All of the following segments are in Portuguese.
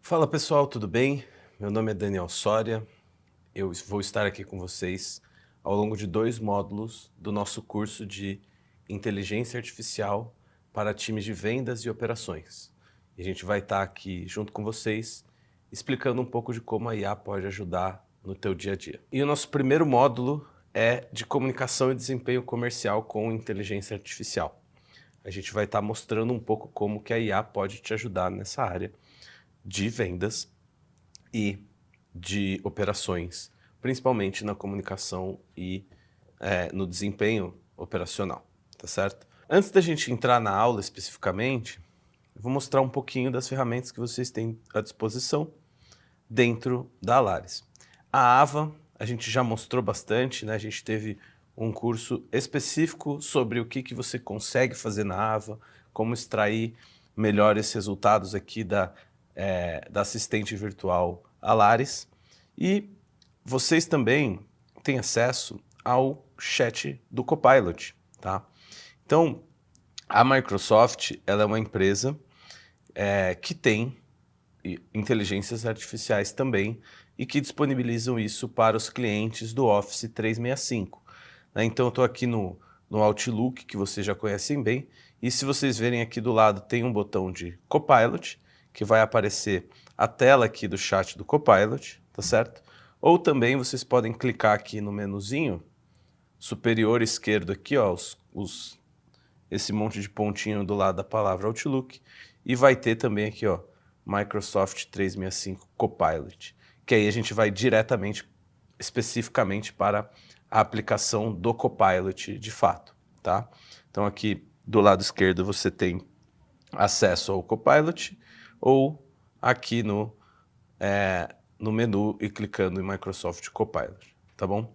Fala pessoal, tudo bem? Meu nome é Daniel Soria. Eu vou estar aqui com vocês ao longo de 2 módulos do nosso curso de Inteligência Artificial para times de vendas e operações. E a gente vai estar aqui junto com vocês explicando um pouco de como a IA pode ajudar no teu dia a dia. E o nosso primeiro módulo é de comunicação e desempenho comercial com inteligência artificial. A gente vai estar mostrando um pouco como que a IA pode te ajudar nessa área de vendas e de operações, principalmente na comunicação e no desempenho operacional, tá certo? Antes da gente entrar na aula especificamente, eu vou mostrar um pouquinho das ferramentas que vocês têm à disposição dentro da Alaris. A Ava, a gente já mostrou bastante, né? A gente teve um curso específico sobre o que você consegue fazer na Ava, como extrair melhores resultados aqui da assistente virtual Alaris. E vocês também têm acesso ao chat do Copilot, tá? Então, a Microsoft, ela é uma empresa que tem inteligências artificiais também e que disponibilizam isso para os clientes do Office 365. Né? Então eu estou aqui no Outlook, que vocês já conhecem bem, e se vocês verem aqui do lado tem um botão de Copilot, que vai aparecer a tela aqui do chat do Copilot, tá certo? Ou também vocês podem clicar aqui no menuzinho superior esquerdo aqui, ó, esse monte de pontinho do lado da palavra Outlook, e vai ter também aqui, ó, Microsoft 365 Copilot, que aí a gente vai diretamente, especificamente para a aplicação do Copilot de fato, tá? Então aqui do lado esquerdo você tem acesso ao Copilot ou aqui no menu e clicando em Microsoft Copilot, tá bom?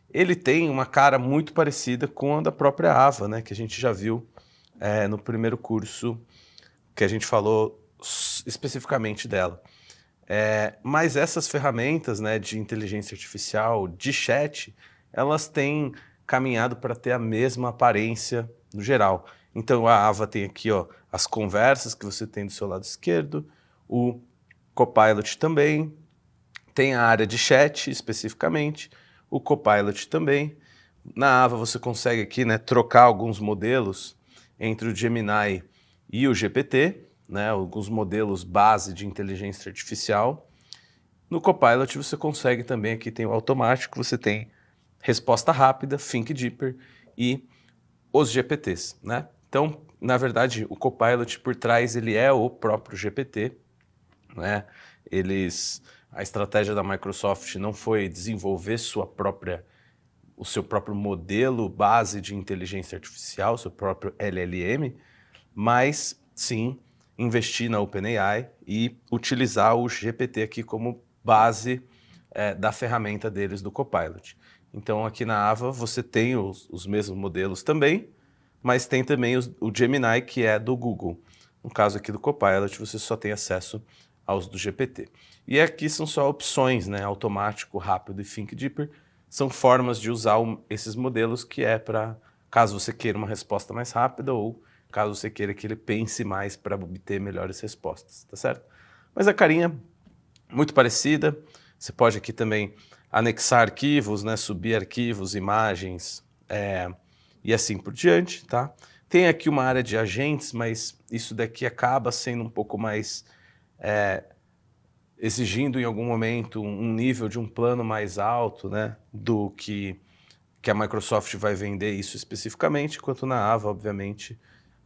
Ele tem uma cara muito parecida com a da própria Ava, né, que a gente já viu no primeiro curso que a gente falou especificamente dela. Mas essas ferramentas, né, de inteligência artificial, de chat, elas têm caminhado para ter a mesma aparência no geral. Então a Ava tem aqui, ó, as conversas que você tem do seu lado esquerdo, o Copilot também, tem a área de chat especificamente, o Copilot também. Na Ava você consegue aqui, né, trocar alguns modelos entre o Gemini e o GPT, né, alguns modelos base de inteligência artificial. No Copilot você consegue também, aqui tem o automático, você tem resposta rápida, Think Deeper e os GPTs, né? Então, na verdade, o Copilot por trás ele é o próprio GPT, né? A estratégia da Microsoft não foi desenvolver o seu próprio modelo base de inteligência artificial, seu próprio LLM, mas sim investir na OpenAI e utilizar o GPT aqui como base da ferramenta deles do Copilot. Então aqui na Ava você tem os mesmos modelos também, mas tem também o Gemini, que é do Google. No caso aqui do Copilot, você só tem acesso aos do GPT. E aqui são só opções, né? Automático, rápido e Think Deeper. São formas de usar esses modelos que é para, caso você queira uma resposta mais rápida ou caso você queira que ele pense mais para obter melhores respostas, tá certo? Mas a carinha muito parecida. Você pode aqui também anexar arquivos, né? Subir arquivos, imagens, e assim por diante, tá? Tem aqui uma área de agentes, mas isso daqui acaba sendo um pouco mais exigindo em algum momento um nível de um plano mais alto, né, do que a Microsoft vai vender isso especificamente, enquanto na Ava, obviamente,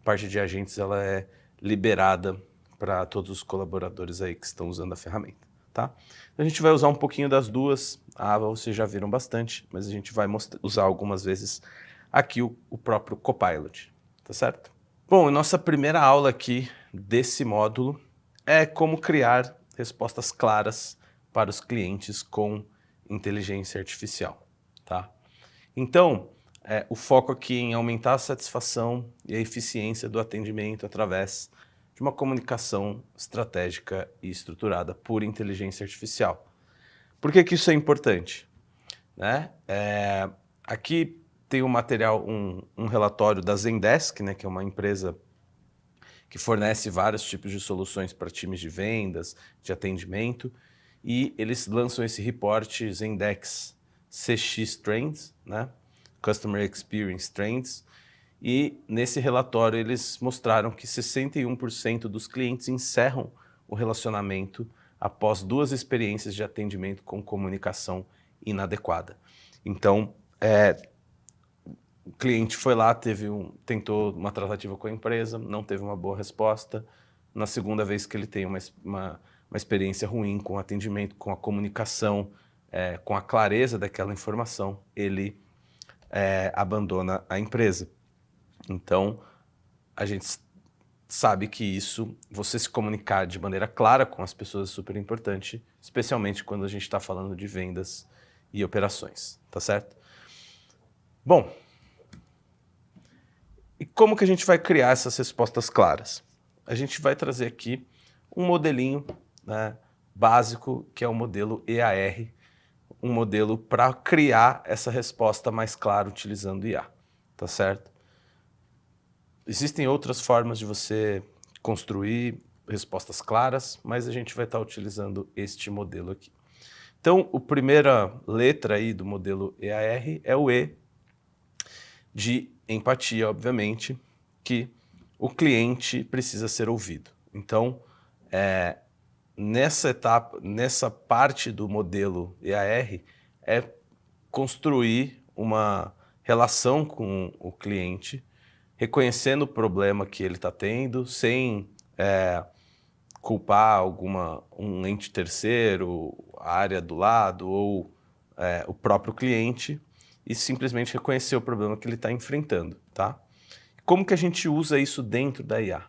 a parte de agentes ela é liberada para todos os colaboradores aí que estão usando a ferramenta, tá? A gente vai usar um pouquinho das duas. A Ava vocês já viram bastante, mas a gente vai usar algumas vezes aqui o próprio Copilot, tá certo? Bom, a nossa primeira aula aqui desse módulo é como criar respostas claras para os clientes com inteligência artificial, tá? Então, o foco aqui em aumentar a satisfação e a eficiência do atendimento através de uma comunicação estratégica e estruturada por inteligência artificial. Por que isso é importante? Né? Aqui tem um material, um relatório da Zendesk, né, que é uma empresa que fornece vários tipos de soluções para times de vendas, de atendimento, e eles lançam esse reporte Zendesk CX Trends, né? Customer Experience Trends, e nesse relatório eles mostraram que 61% dos clientes encerram o relacionamento após 2 experiências de atendimento com comunicação inadequada. Então, o cliente foi lá, tentou uma tratativa com a empresa, não teve uma boa resposta. Na segunda vez que ele tem uma experiência ruim com o atendimento, com a comunicação, com a clareza daquela informação, ele abandona a empresa. Então, a gente sabe que isso, você se comunicar de maneira clara com as pessoas é super importante, especialmente quando a gente está falando de vendas e operações, tá certo? Bom, e como que a gente vai criar essas respostas claras? A gente vai trazer aqui um modelinho, né, básico, que é o modelo EAR, um modelo para criar essa resposta mais clara utilizando IA, tá certo? Existem outras formas de você construir respostas claras, mas a gente vai estar utilizando este modelo aqui. Então, a primeira letra aí do modelo EAR é o E de empatia, obviamente, que o cliente precisa ser ouvido. Então, nessa etapa, nessa parte do modelo EAR, é construir uma relação com o cliente, reconhecendo o problema que ele está tendo, sem culpar um ente terceiro, a área do lado ou o próprio cliente, e simplesmente reconhecer o problema que ele está enfrentando, tá? Como que a gente usa isso dentro da IA?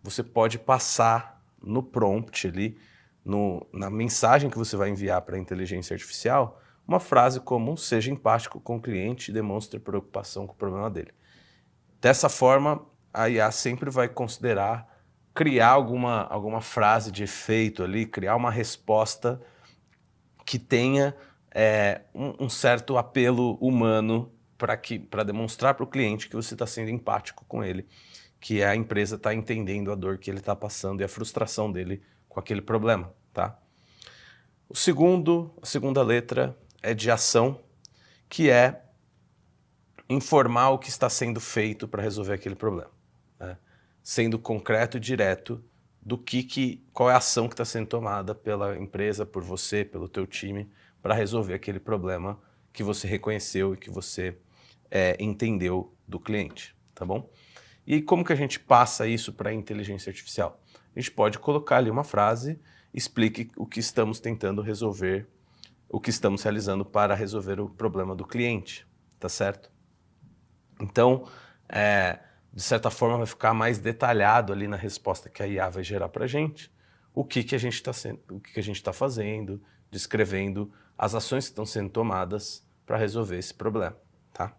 Você pode passar no prompt ali, na mensagem que você vai enviar para a inteligência artificial, uma frase como: seja empático com o cliente e demonstre preocupação com o problema dele. Dessa forma, a IA sempre vai considerar criar alguma frase de efeito ali, criar uma resposta que tenha um certo apelo humano para demonstrar para o cliente que você está sendo empático com ele, que a empresa está entendendo a dor que ele está passando e a frustração dele com aquele problema, tá? A segunda letra é de ação, que é informar o que está sendo feito para resolver aquele problema, né? Sendo concreto e direto do qual é a ação que está sendo tomada pela empresa, por você, pelo teu time, para resolver aquele problema que você reconheceu e que você entendeu do cliente, tá bom? E como que a gente passa isso para a inteligência artificial? A gente pode colocar ali uma frase, explique o que estamos tentando resolver, o que estamos realizando para resolver o problema do cliente, tá certo? Então, de certa forma, vai ficar mais detalhado ali na resposta que a IA vai gerar para a gente, o que a gente está fazendo, descrevendo as ações que estão sendo tomadas para resolver esse problema, tá?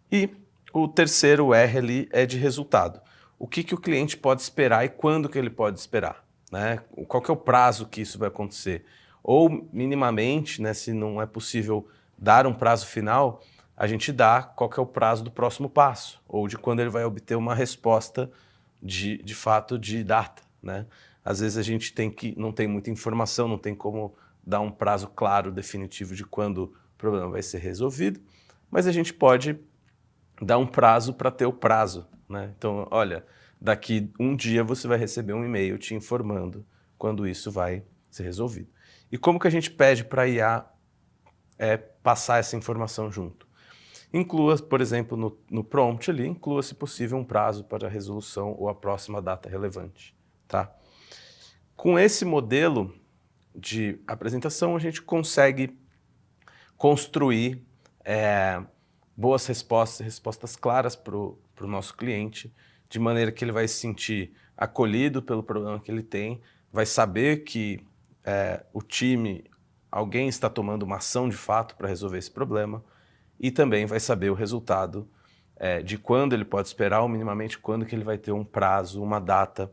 E o terceiro R ali é de resultado. O que o cliente pode esperar e quando que ele pode esperar, né? Qual que é o prazo que isso vai acontecer? Ou, minimamente, né, se não é possível dar um prazo final, a gente dá qual que é o prazo do próximo passo, ou de quando ele vai obter uma resposta de fato de data, né? Às vezes a gente não tem muita informação, não tem como dar um prazo claro, definitivo de quando o problema vai ser resolvido, mas a gente pode dar um prazo para ter o prazo, né? Então, olha, daqui um dia você vai receber um e-mail te informando quando isso vai ser resolvido. E como que a gente pede para a IA passar essa informação junto? Inclua, por exemplo, no prompt ali, inclua, se possível, um prazo para a resolução ou a próxima data relevante, tá? Com esse modelo de apresentação, a gente consegue construir boas respostas claras para o nosso cliente, de maneira que ele vai se sentir acolhido pelo problema que ele tem, vai saber que o time, alguém está tomando uma ação de fato para resolver esse problema, e também vai saber o resultado de quando ele pode esperar, ou minimamente quando que ele vai ter um prazo, uma data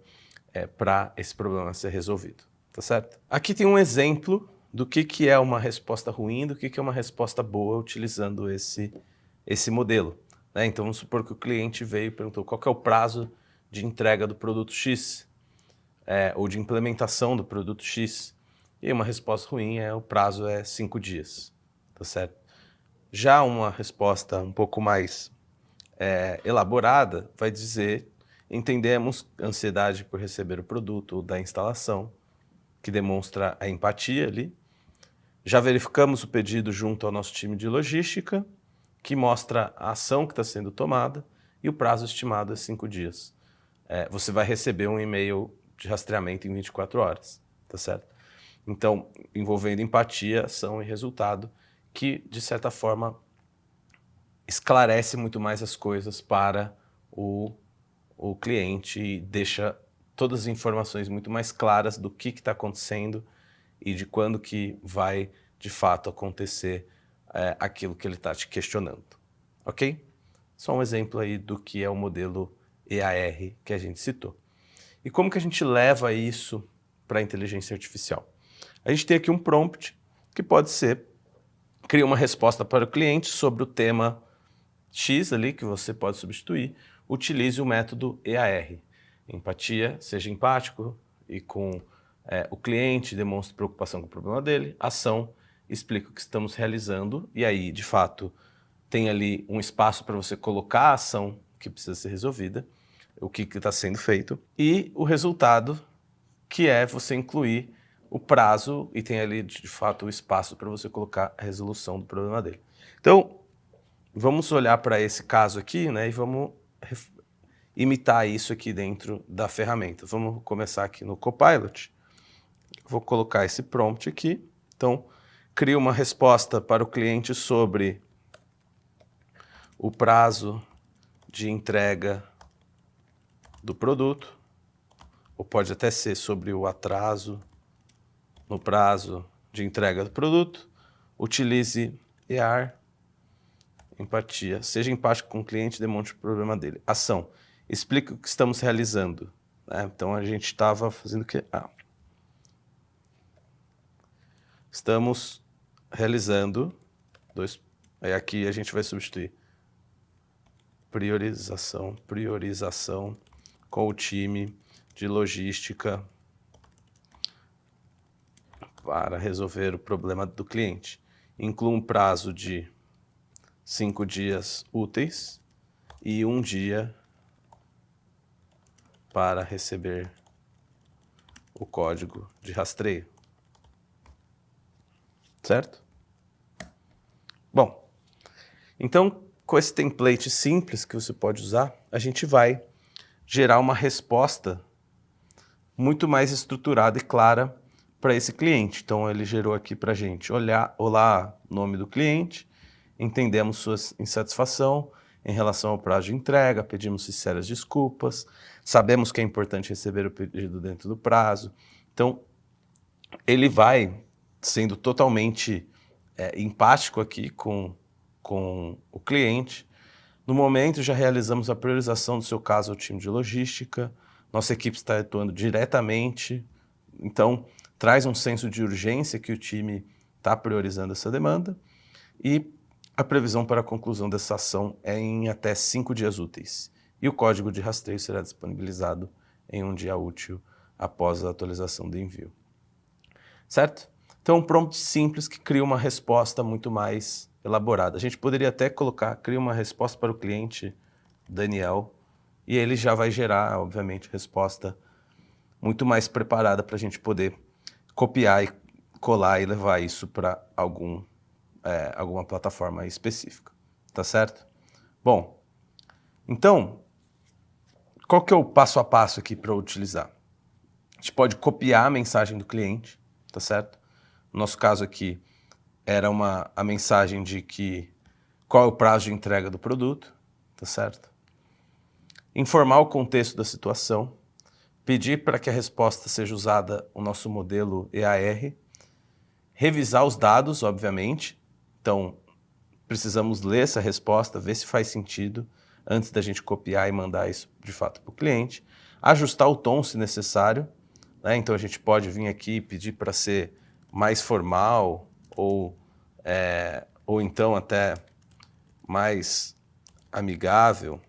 para esse problema ser resolvido, tá certo? Aqui tem um exemplo do que é uma resposta ruim, do que é uma resposta boa utilizando esse modelo, né? Então vamos supor que o cliente veio e perguntou qual que é o prazo de entrega do produto X, ou de implementação do produto X. E uma resposta ruim o prazo é 5 dias, tá certo? Já uma resposta um pouco mais elaborada vai dizer: entendemos ansiedade por receber o produto ou da instalação, que demonstra a empatia ali. Já verificamos o pedido junto ao nosso time de logística, que mostra a ação que está sendo tomada, e o prazo estimado é 5 dias. Você vai receber um e-mail de rastreamento em 24 horas, tá certo? Então, envolvendo empatia, ação e resultado, que, de certa forma, esclarece muito mais as coisas para o cliente e deixa todas as informações muito mais claras do que está acontecendo e de quando que vai, de fato, acontecer aquilo que ele está te questionando. Ok? Só um exemplo aí do que é o modelo EAR que a gente citou. E como que a gente leva isso para a inteligência artificial? A gente tem aqui um prompt que pode ser: cria uma resposta para o cliente sobre o tema X ali, que você pode substituir. Utilize o método EAR. Empatia, seja empático e com o cliente, demonstre preocupação com o problema dele. Ação, explica o que estamos realizando, e aí, de fato, tem ali um espaço para você colocar a ação que precisa ser resolvida, o que está sendo feito, e o resultado, que é você incluir o prazo e tem ali, de fato, o espaço para você colocar a resolução do problema dele. Então, vamos olhar para esse caso aqui, né, e vamos imitar isso aqui dentro da ferramenta. Vamos começar aqui no Copilot. Vou colocar esse prompt aqui. Então, cria uma resposta para o cliente sobre o prazo de entrega do produto, ou pode até ser sobre o atraso no prazo de entrega do produto. Utilize EAR, empatia. Seja empático com o cliente, demonstre o problema dele. Ação. Explique o que estamos realizando. Então, a gente estava fazendo o quê? Estamos realizando Aí aqui a gente vai substituir priorização com o time de logística para resolver o problema do cliente. Inclua um prazo de 5 dias úteis e 1 dia para receber o código de rastreio. Certo? Bom, então, com esse template simples que você pode usar, a gente vai gerar uma resposta muito mais estruturada e clara para esse cliente. Então, ele gerou aqui para a gente: olá, nome do cliente, entendemos sua insatisfação em relação ao prazo de entrega, pedimos sinceras desculpas, sabemos que é importante receber o pedido dentro do prazo. Então, ele vai sendo totalmente empático aqui com o cliente. No momento, já realizamos a priorização do seu caso ao time de logística, nossa equipe está atuando diretamente, então traz um senso de urgência que o time está priorizando essa demanda, e a previsão para a conclusão dessa ação é em até 5 dias úteis. E o código de rastreio será disponibilizado em 1 dia útil após a atualização do envio. Certo? Então, um prompt simples que cria uma resposta muito mais elaborada. A gente poderia até cria uma resposta para o cliente Daniel, e ele já vai gerar, obviamente, resposta muito mais preparada para a gente poder copiar e colar e levar isso para alguma plataforma específica. Tá certo? Bom, então, qual que é o passo a passo aqui para utilizar? A gente pode copiar a mensagem do cliente, tá certo? No nosso caso aqui, era a mensagem de qual é o prazo de entrega do produto, tá certo? Informar o contexto da situação, pedir para que a resposta seja usada o nosso modelo EAR, revisar os dados, obviamente. Então, precisamos ler essa resposta, ver se faz sentido, antes da gente copiar e mandar isso de fato para o cliente. Ajustar o tom se necessário, né? Então, a gente pode vir aqui e pedir para ser mais formal ou então até mais amigável.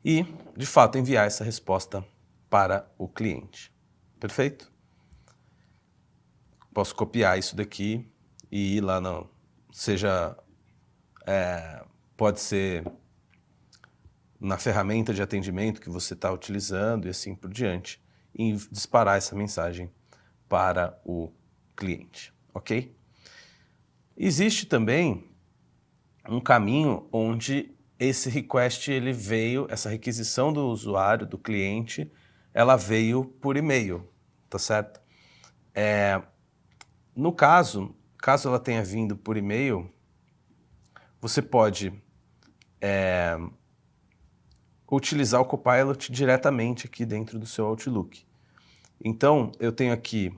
e, de fato, enviar essa resposta para o cliente. Perfeito? Posso copiar isso daqui e ir lá, pode ser na ferramenta de atendimento que você está utilizando e assim por diante, e disparar essa mensagem para o cliente, ok? Existe também um caminho onde esse request ele veio, essa requisição do usuário, do cliente, ela veio por e-mail, tá certo? No caso ela tenha vindo por e-mail, você pode utilizar o Copilot diretamente aqui dentro do seu Outlook. Então, eu tenho aqui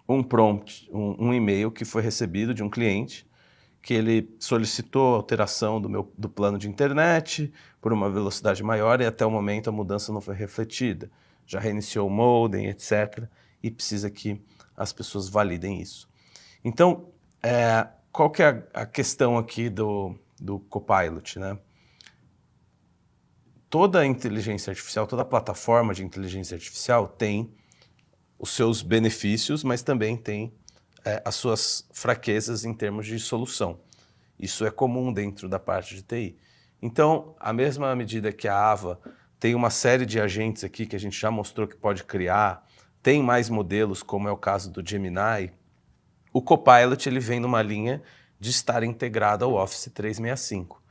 um prompt, um e-mail que foi recebido de um cliente, que ele solicitou alteração do plano de internet por uma velocidade maior e até o momento a mudança não foi refletida. Já reiniciou o modem, etc. E precisa que as pessoas validem isso. Então, qual que é a questão aqui do Copilot, né? Toda inteligência artificial, toda plataforma de inteligência artificial tem os seus benefícios, mas também tem as suas fraquezas em termos de solução. Isso é comum dentro da parte de TI. Então, à mesma medida que a Ava tem uma série de agentes aqui que a gente já mostrou que pode criar, tem mais modelos, como é o caso do Gemini, o Copilot ele vem numa linha de estar integrado ao Office 365.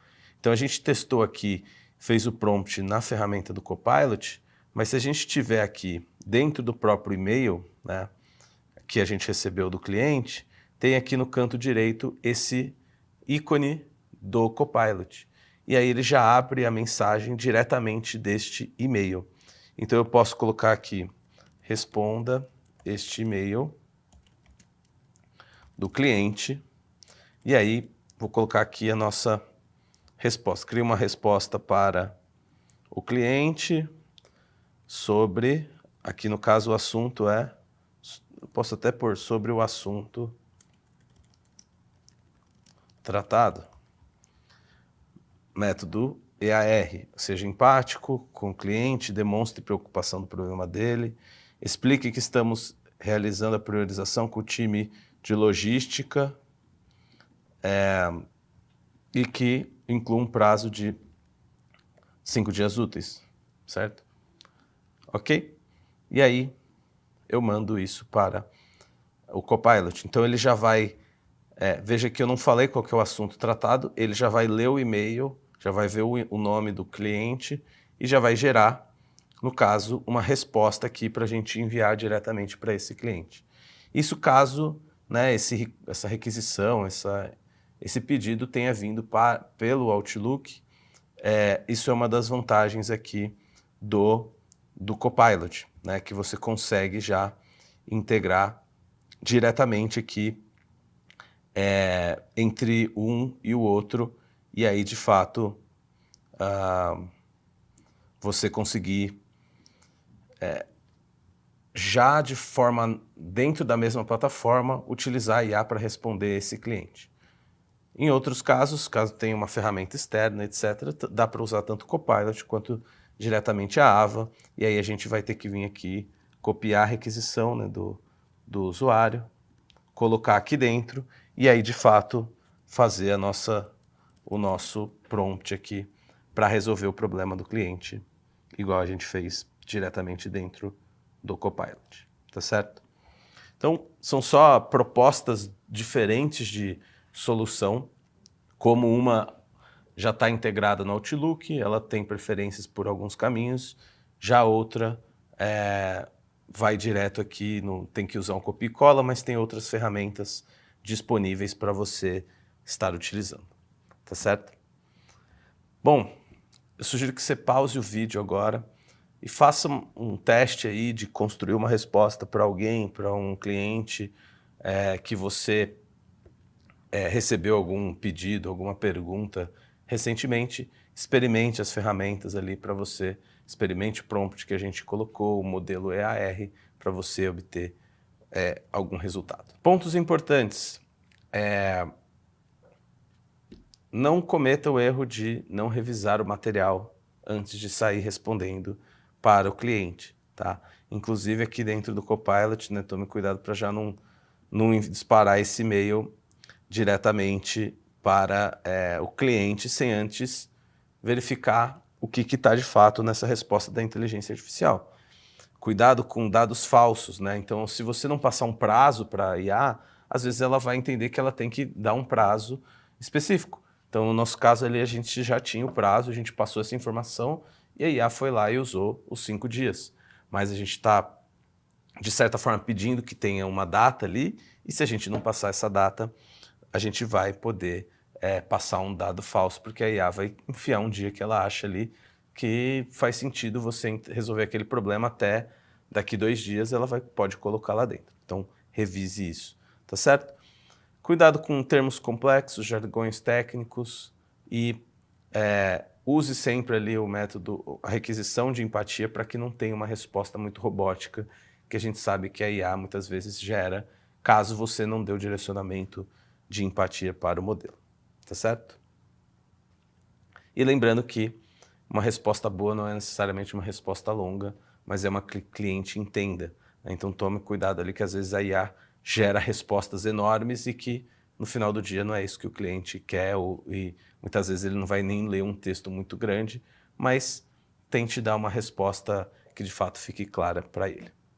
Então a gente testou aqui, fez o prompt na ferramenta do Copilot, mas se a gente tiver aqui dentro do próprio e-mail, né, que a gente recebeu do cliente, tem aqui no canto direito esse ícone do Copilot. E aí ele já abre a mensagem diretamente deste e-mail. Então eu posso colocar aqui, responda este e-mail do cliente, e aí vou colocar aqui a nossa resposta. Cria uma resposta para o cliente sobre, aqui no caso o assunto eu posso até pôr sobre o assunto tratado. Método EAR, seja empático com o cliente, demonstre preocupação do problema dele, explique que estamos realizando a priorização com o time de logística e que inclui um prazo de 5 dias úteis, certo? Ok? E aí eu mando isso para o Copilot. Então ele já vai, veja que eu não falei qual que é o assunto tratado, ele já vai ler o e-mail, já vai ver o nome do cliente e já vai gerar, no caso, uma resposta aqui para a gente enviar diretamente para esse cliente. Isso caso, né, essa requisição, esse pedido tenha vindo pelo Outlook, isso é uma das vantagens aqui do Copilot, né, que você consegue já integrar diretamente aqui entre um e o outro, e aí de fato você conseguir já de forma dentro da mesma plataforma utilizar a IA para responder esse cliente. Em outros casos, caso tenha uma ferramenta externa, etc., dá para usar tanto o Copilot quanto diretamente a Ava, e aí a gente vai ter que vir aqui, copiar a requisição, né, do usuário, colocar aqui dentro, e aí de fato fazer o nosso prompt aqui para resolver o problema do cliente, igual a gente fez diretamente dentro do Copilot, tá certo? Então, são só propostas diferentes de solução, como uma já está integrada no Outlook, ela tem preferências por alguns caminhos, já outra vai direto aqui, não tem que usar um copia e cola, mas tem outras ferramentas disponíveis para você estar utilizando, tá certo? Bom, eu sugiro que você pause o vídeo agora e faça um teste aí de construir uma resposta para alguém, para um cliente que você recebeu algum pedido, alguma pergunta recentemente. Experimente as ferramentas ali para você, experimente o prompt que a gente colocou, o modelo EAR, para você obter algum resultado. Pontos importantes. Não cometa o erro de não revisar o material antes de sair respondendo para o cliente, tá? Inclusive aqui dentro do Copilot, né, tome cuidado para já não disparar esse e-mail diretamente para o cliente sem antes verificar o que está de fato nessa resposta da inteligência artificial. Cuidado com dados falsos, né? Então, se você não passar um prazo para a IA, às vezes ela vai entender que ela tem que dar um prazo específico. Então, no nosso caso ali, a gente já tinha o prazo, a gente passou essa informação e a IA foi lá e usou os 5 dias. Mas a gente está, de certa forma, pedindo que tenha uma data ali, e se a gente não passar essa data, a gente vai poder passar um dado falso, porque a IA vai enfiar um dia que ela acha ali que faz sentido você resolver aquele problema até daqui 2 dias, ela pode colocar lá dentro. Então, revise isso, tá certo? Cuidado com termos complexos, jargões técnicos e use sempre ali o método, a requisição de empatia para que não tenha uma resposta muito robótica, que a gente sabe que a IA muitas vezes gera, caso você não dê o direcionamento de empatia para o modelo, tá certo? E lembrando que uma resposta boa não é necessariamente uma resposta longa, mas é uma que o cliente entenda, né? Então tome cuidado ali que às vezes a IA gera respostas enormes e que no final do dia não é isso que o cliente quer e muitas vezes ele não vai nem ler um texto muito grande, mas tente dar uma resposta que de fato fique clara para ele.